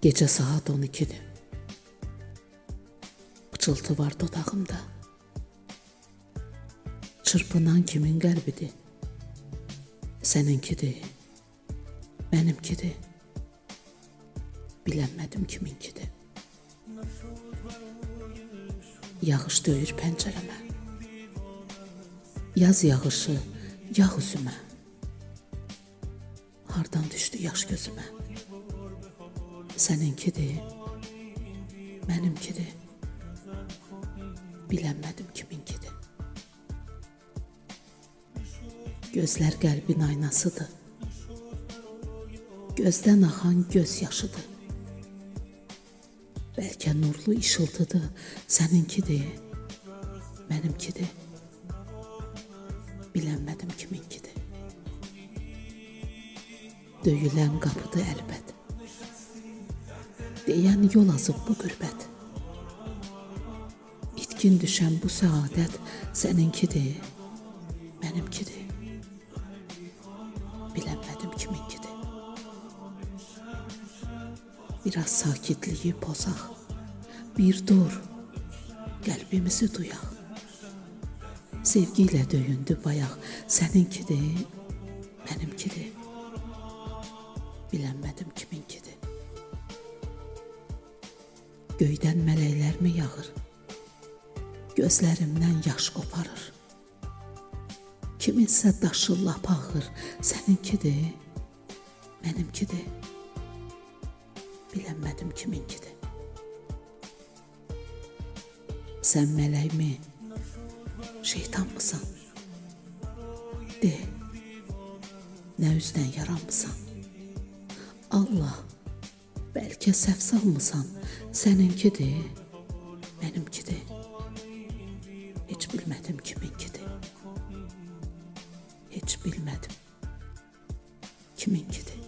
Gecə saat 12-dir. Pıçıltı var dodağımda. Çırpınan kimin qəlbidir? Səninkidir, mənimkidir. Bilənmədim kiminkidir. Yağış döyür pəncərəmə. Yaz yağışı yağ üzümə. Hardan düşdü yaş gözümə? Səninkidir, mənimkidir. Bilənmədim kiminkidir. Gözlər qəlbin aynasıdır. Gözdən axan göz yaşıdır. Bəlkə nurlu işıltıdır. Səninkidir, mənimkidir. Bilənmədim kiminkidir. Döyülən qapıdır əlbət. Deyən yol azıb bu qürbət. İtkin düşən bu səadət səninkidir, mənimkidir. Bilənmədim kiminkidir. Biraz sakitliyi pozaq. Bir dur, qəlbimizi duyaq. Sevgi ilə döyündü bayaq. Səninkidir, mənimkidir. Bilənmədim kiminkidir. Göydən mələklərmi yağır? Gözlərimdən yaş qoparır. Kiminsə daşı lap ağır. Səninkidir, mənimkidir. Bilənmədim kiminkidir. Sən mələkmi, şeytanmısan? De, nə üzdən yaranmısan? Allah, bəlkə səhv salmısan? Səninkidir, mənimkidir. Heç bilmədim kiminkidir. Heç bilmədim kiminkidir.